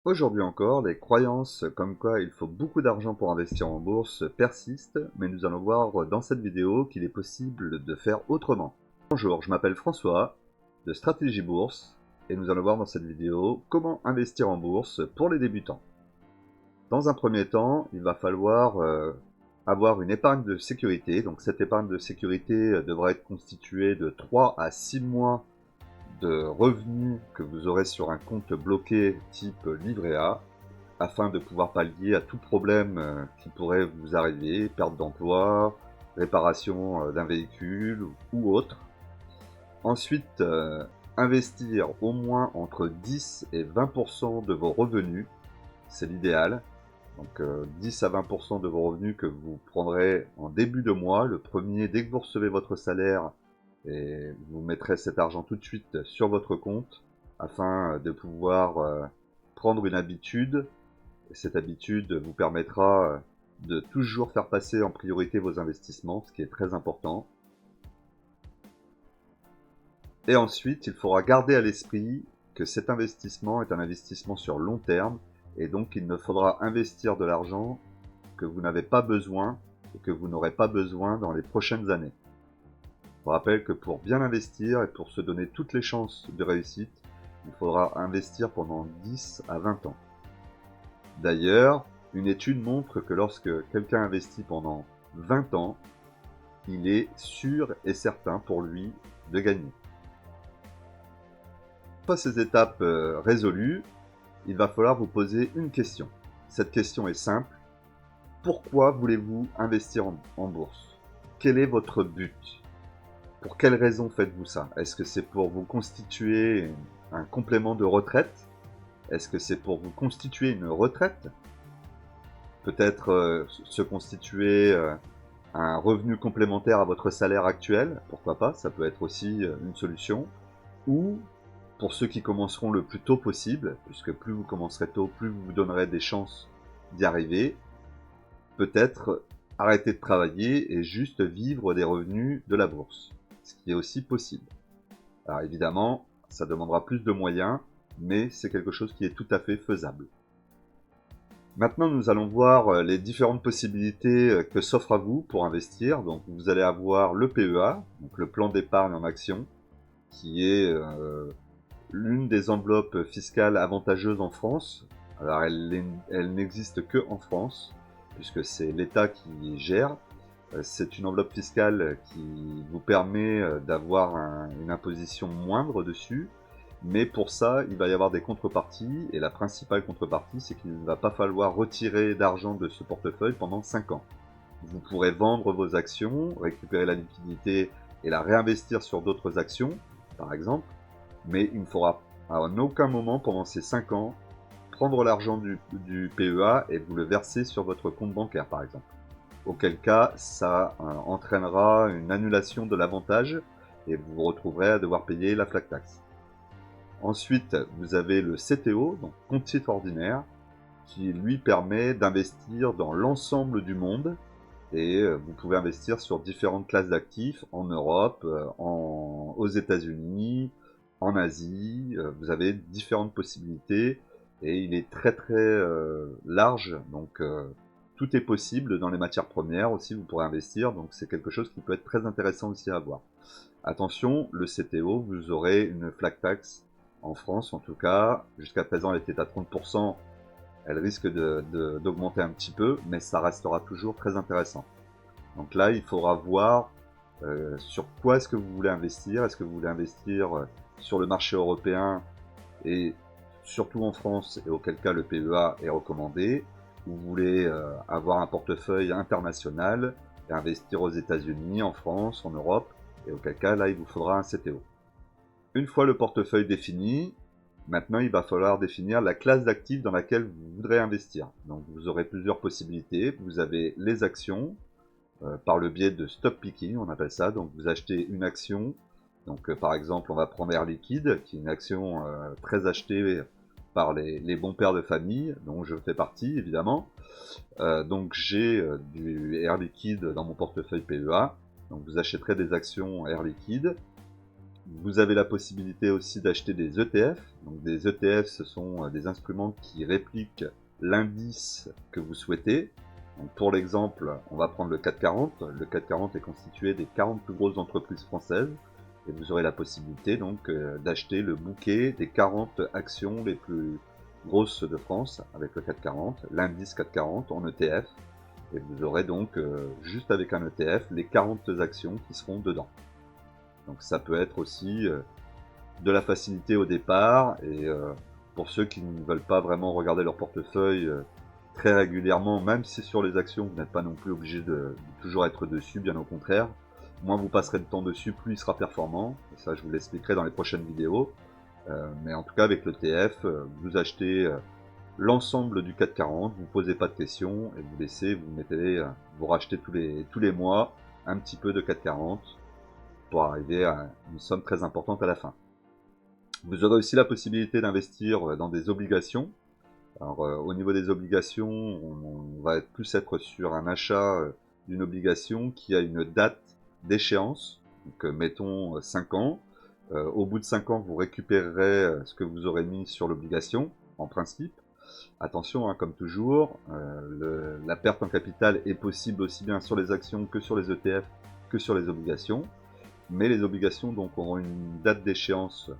Aujourd'hui encore, les croyances comme quoi il faut beaucoup d'argent pour investir en bourse persistent, mais nous allons voir dans cette vidéo qu'il est possible de faire autrement. Bonjour, je m'appelle François, de Stratégie Bourse, et nous allons voir dans cette vidéo comment investir en bourse pour les débutants. Dans un premier temps, il va falloir avoir une épargne de sécurité. Donc cette épargne de sécurité devra être constituée de 3 à 6 mois de revenus que vous aurez sur un compte bloqué type livret A, afin de pouvoir pallier à tout problème qui pourrait vous arriver, perte d'emploi, réparation d'un véhicule ou autre. Ensuite, investir au moins entre 10 et 20% de vos revenus, c'est l'idéal. Donc 10 à 20% de vos revenus que vous prendrez en début de mois, le premier, dès que vous recevez votre salaire, et vous mettrez cet argent tout de suite sur votre compte afin de pouvoir prendre une habitude. Et cette habitude vous permettra de toujours faire passer en priorité vos investissements, ce qui est très important. Et ensuite, il faudra garder à l'esprit que cet investissement est un investissement sur long terme, et donc il ne faudra investir de l'argent que vous n'avez pas besoin et que vous n'aurez pas besoin dans les prochaines années. Je vous rappelle que pour bien investir et pour se donner toutes les chances de réussite, il faudra investir pendant 10 à 20 ans. D'ailleurs, une étude montre que lorsque quelqu'un investit pendant 20 ans, il est sûr et certain pour lui de gagner. Une fois ces étapes résolues, il va falloir vous poser une question. Cette question est simple. Pourquoi voulez-vous investir en bourse? Quel est votre but? Pour quelles raisons faites-vous ça? Est-ce que c'est pour vous constituer un complément de retraite? Est-ce que c'est pour vous constituer une retraite? Peut-être se constituer un revenu complémentaire à votre salaire actuel? Pourquoi pas? Ça peut être aussi une solution. Ou pour ceux qui commenceront le plus tôt possible, puisque plus vous commencerez tôt, plus vous vous donnerez des chances d'y arriver, peut-être arrêter de travailler et juste vivre des revenus de la bourse, ce qui est aussi possible. Alors évidemment, ça demandera plus de moyens, mais c'est quelque chose qui est tout à fait faisable. Maintenant, nous allons voir les différentes possibilités que s'offrent à vous pour investir. Donc vous allez avoir le PEA, donc le plan d'épargne en action, qui est l'une des enveloppes fiscales avantageuses en France. Alors elle n'existe que en France, puisque c'est l'État qui gère. C'est une enveloppe fiscale qui vous permet d'avoir une imposition moindre dessus, mais pour ça, il va y avoir des contreparties, et la principale contrepartie, c'est qu'il ne va pas falloir retirer d'argent de ce portefeuille pendant 5 ans. Vous pourrez vendre vos actions, récupérer la liquidité et la réinvestir sur d'autres actions, par exemple, mais il ne faudra en aucun moment pendant ces 5 ans prendre l'argent du PEA et vous le verser sur votre compte bancaire, par exemple. Auquel cas, ça entraînera une annulation de l'avantage et vous vous retrouverez à devoir payer la flat tax. Ensuite, vous avez le CTO, donc compte titre ordinaire, qui lui permet d'investir dans l'ensemble du monde, et vous pouvez investir sur différentes classes d'actifs en Europe, aux États-Unis, en Asie. Vous avez différentes possibilités et il est très large, donc tout est possible. Dans les matières premières aussi vous pourrez investir, donc c'est quelque chose qui peut être très intéressant aussi à voir. Attention, le CTO, vous aurez une flat tax en France, en tout cas jusqu'à présent elle était à 30%. Elle risque d'augmenter un petit peu, mais ça restera toujours très intéressant. Donc là, il faudra voir sur quoi est-ce que vous voulez investir. Est-ce que vous voulez investir sur le marché européen et surtout en France, et auquel cas le PEA est recommandé, ou vous voulez avoir un portefeuille international et investir aux États-Unis, en France, en Europe, et auquel cas là, il vous faudra un CTO. Une fois le portefeuille défini, maintenant, il va falloir définir la classe d'actifs dans laquelle vous voudrez investir. Donc, vous aurez plusieurs possibilités. Vous avez les actions, par le biais de stock picking, on appelle ça. Donc, vous achetez une action. Donc, par exemple, on va prendre Air Liquide, qui est une action très achetée par les bons pères de famille, dont je fais partie, évidemment. Donc, j'ai du Air Liquide dans mon portefeuille PEA. Donc, vous achèterez des actions Air Liquide. Vous avez la possibilité aussi d'acheter des ETF. Donc des ETF, ce sont des instruments qui répliquent l'indice que vous souhaitez. Donc pour l'exemple, on va prendre le CAC 40. Le CAC 40 est constitué des 40 plus grosses entreprises françaises. Et vous aurez la possibilité donc d'acheter le bouquet des 40 actions les plus grosses de France avec le CAC 40, l'indice CAC 40 en ETF. Et vous aurez donc, juste avec un ETF, les 40 actions qui seront dedans. Donc ça peut être aussi de la facilité au départ, et pour ceux qui ne veulent pas vraiment regarder leur portefeuille très régulièrement, même si sur les actions vous n'êtes pas non plus obligé de toujours être dessus, bien au contraire, moins vous passerez de temps dessus, plus il sera performant, et ça je vous l'expliquerai dans les prochaines vidéos. Mais en tout cas avec l'ETF, vous achetez l'ensemble du CAC 40, vous ne posez pas de questions, et vous laissez, vous mettez, vous rachetez tous les mois un petit peu de CAC 40, pour arriver à une somme très importante à la fin. Vous aurez aussi la possibilité d'investir dans des obligations. Alors au niveau des obligations, on va plus être sur un achat d'une obligation qui a une date d'échéance. Donc mettons 5 ans. Au bout de 5 ans, vous récupérerez ce que vous aurez mis sur l'obligation, en principe. Attention, hein, comme toujours, la perte en capital est possible aussi bien sur les actions que sur les ETF, que sur les obligations. Mais les obligations donc auront une date d'échéance,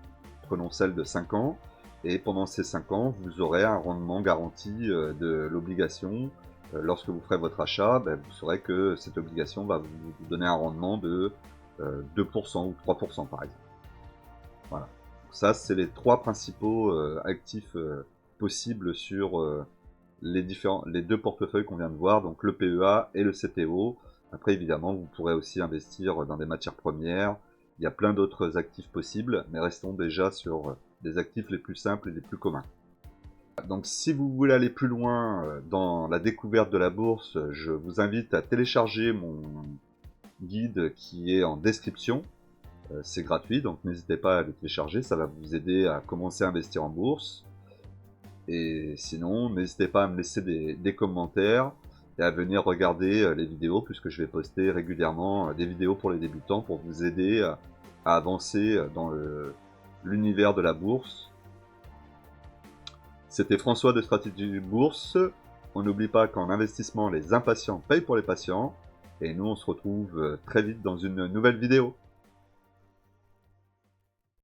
prenons celle de 5 ans, et pendant ces 5 ans, vous aurez un rendement garanti de l'obligation. Lorsque vous ferez votre achat, vous saurez que cette obligation va vous donner un rendement de 2% ou 3% par exemple. Voilà. Donc ça, c'est les 3 principaux actifs possibles sur les 2 portefeuilles qu'on vient de voir, donc le PEA et le CTO. Après, évidemment, vous pourrez aussi investir dans des matières premières. Il y a plein d'autres actifs possibles, mais restons déjà sur des actifs les plus simples et les plus communs. Donc, si vous voulez aller plus loin dans la découverte de la bourse, je vous invite à télécharger mon guide qui est en description. C'est gratuit, donc n'hésitez pas à le télécharger, ça va vous aider à commencer à investir en bourse. Et sinon, n'hésitez pas à me laisser des commentaires et à venir regarder les vidéos, puisque je vais poster régulièrement des vidéos pour les débutants pour vous aider à avancer dans l'univers de la bourse. C'était François de Stratégie Bourse. On n'oublie pas qu'en investissement, les impatients payent pour les patients. Et nous, on se retrouve très vite dans une nouvelle vidéo.